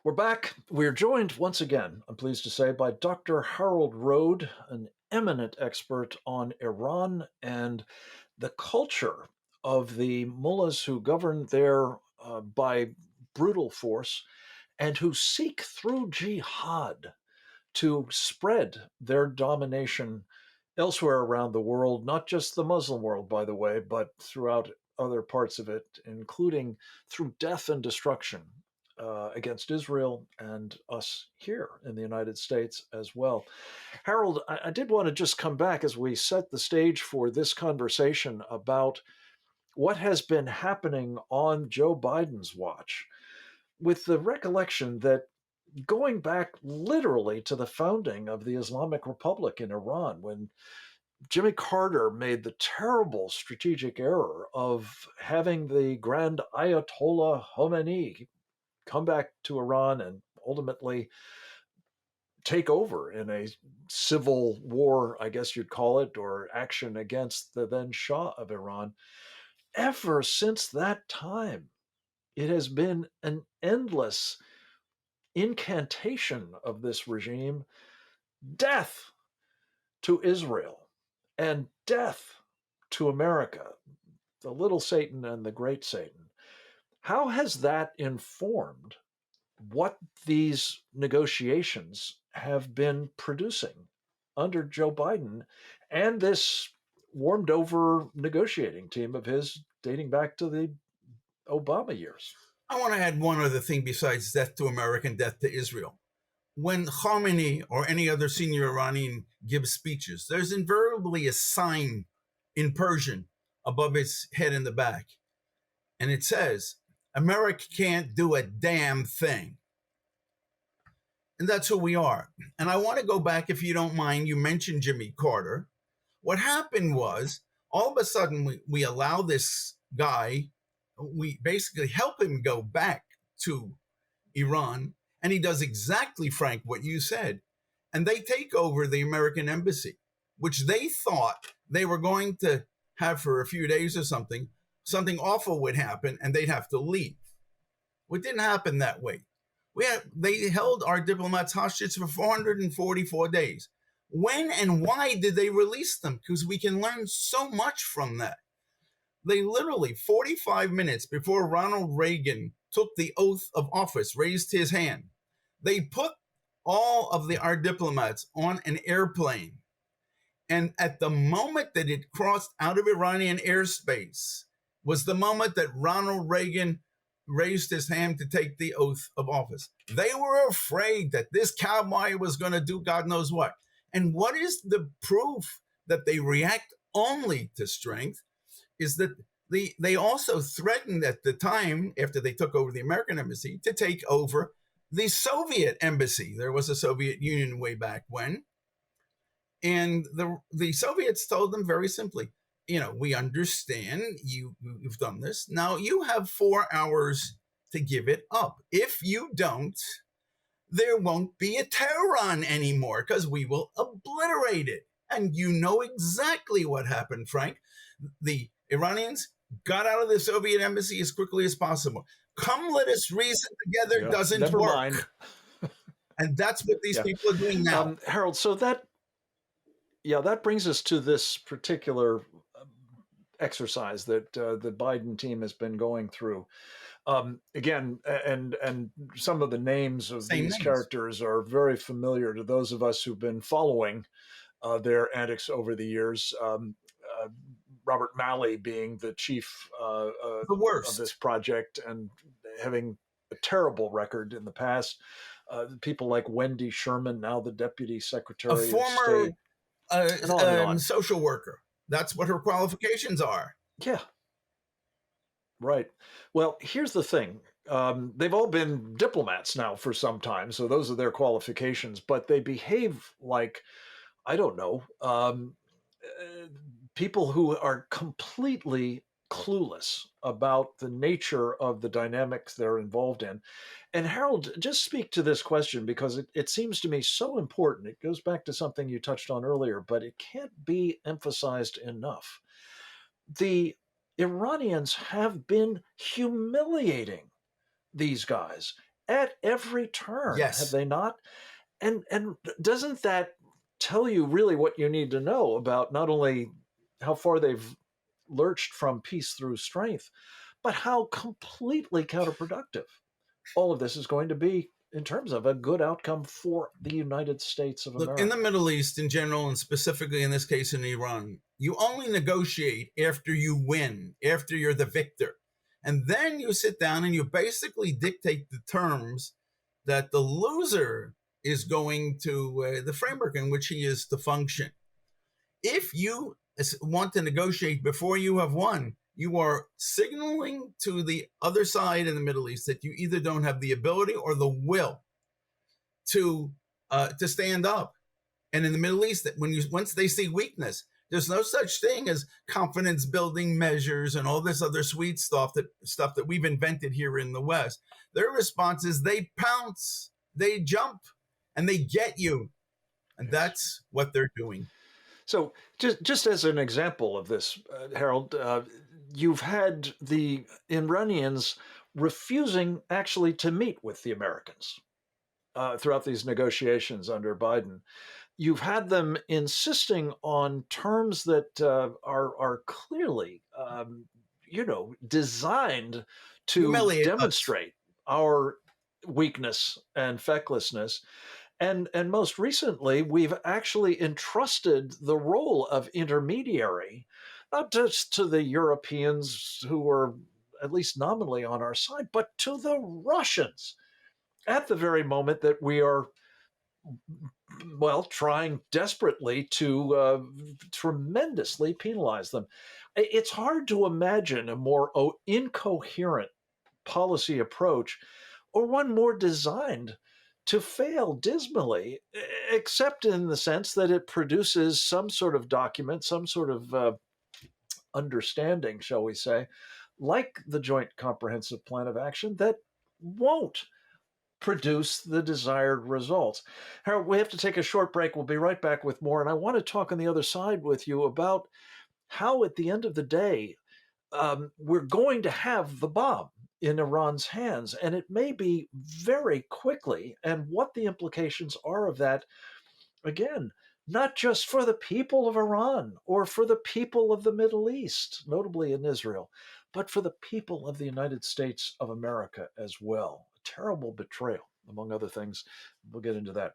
We're back. We're joined once again, I'm pleased to say, by Dr. Harold Rhode, an eminent expert on Iran and the culture of the mullahs who govern there by brutal force and who seek through jihad to spread their domination elsewhere around the world, not just the Muslim world, by the way, but throughout other parts of it, including through death and destruction against Israel and us here in the United States as well. Harold, I did want to just come back as we set the stage for this conversation about what has been happening on Joe Biden's watch, with the recollection that going back literally to the founding of the Islamic Republic in Iran, when Jimmy Carter made the terrible strategic error of having the Grand Ayatollah Khomeini come back to Iran and ultimately take over in a civil war, I guess you'd call it, or action against the then Shah of Iran. Ever since that time, it has been an endless incantation of this regime: death to Israel and death to America, the little Satan and the great Satan. How has that informed what these negotiations have been producing under Joe Biden and this warmed over negotiating team of his dating back to the Obama years? I want to add one other thing besides death to America and death to Israel. When Khomeini or any other senior Iranian gives speeches, there's invariably a sign in Persian above his head in the back. And it says, America can't do a damn thing. And that's who we are. And I want to go back, if you don't mind. You mentioned Jimmy Carter. What happened was, all of a sudden, we allow this guy, we basically help him go back to Iran, and he does exactly, Frank, what you said. And they take over the American embassy, which they thought they were going to have for a few days or something. Something awful would happen, and they'd have to leave. Well, it didn't happen that way. They held our diplomats hostage for 444 days. When and why did they release them? Because we can learn so much from that. They literally, 45 minutes before Ronald Reagan took the oath of office, raised his hand, they put all of our diplomats on an airplane. And at the moment that it crossed out of Iranian airspace was the moment that Ronald Reagan raised his hand to take the oath of office. They were afraid that this cowboy was going to do God knows what. And what is the proof that they react only to strength is that they also threatened at the time, after they took over the American embassy, to take over the Soviet embassy. There was a Soviet Union way back when. And the Soviets told them very simply, we understand you've done this. Now you have 4 hours to give it up. If you don't, there won't be a Tehran anymore because we will obliterate it. And you know exactly what happened, Frank. The Iranians got out of the Soviet embassy as quickly as possible. Come, let us reason together doesn't never work. Mind. And that's what these people are doing now. Harold, so that brings us to this particular exercise that the Biden team has been going through. Again, and some of the names of these characters are very familiar to those of us who've been following their antics over the years. Robert Malley being the chief the worst of this project and having a terrible record in the past. People like Wendy Sherman, now the Deputy Secretary of State. Social worker. That's what her qualifications are. Yeah. Right. Well, here's the thing. They've all been diplomats now for some time, so those are their qualifications, but they behave like, I don't know, people who are completely clueless about the nature of the dynamics they're involved in. And Harold, just speak to this question because it seems to me so important. It goes back to something you touched on earlier, but it can't be emphasized enough. The Iranians have been humiliating these guys at every turn, have Yes. they not? And doesn't that tell you really what you need to know about not only how far they've lurched from peace through strength, but how completely counterproductive all of this is going to be in terms of a good outcome for the United States of Look, in the America. Middle East in general, and specifically in this case in Iran, you only negotiate after you win, after you're the victor. And then you sit down and you basically dictate the terms that the loser is going to, the framework in which he is to function. If you want to negotiate before you have won, you are signaling to the other side in the Middle East that you either don't have the ability or the will to stand up. And in the Middle East, that when you once they see weakness, there's no such thing as confidence building measures and all this other sweet stuff that we've invented here in the West. Their response is they pounce, they jump, and they get you. And Yes. that's what they're doing. So, just as an example of this, Harold, you've had the Iranians refusing actually to meet with the Americans throughout these negotiations under Biden. You've had them insisting on terms that are clearly, designed to Humiliate us. demonstrate our weakness and fecklessness. And most recently, we've actually entrusted the role of intermediary, not just to the Europeans who are at least nominally on our side, but to the Russians at the very moment that we are, well, trying desperately to tremendously penalize them. It's hard to imagine a more incoherent policy approach or one more designed to fail dismally, except in the sense that it produces some sort of document, some sort of understanding, shall we say, like the Joint Comprehensive Plan of Action, that won't produce the desired results. Harold, we have to take a short break. We'll be right back with more. And I want to talk on the other side with you about how, at the end of the day, we're going to have the bomb in Iran's hands, and it may be very quickly, and what the implications are of that, again, not just for the people of Iran or for the people of the Middle East, notably in Israel, but for the people of the United States of America as well. A terrible betrayal, among other things. We'll get into that.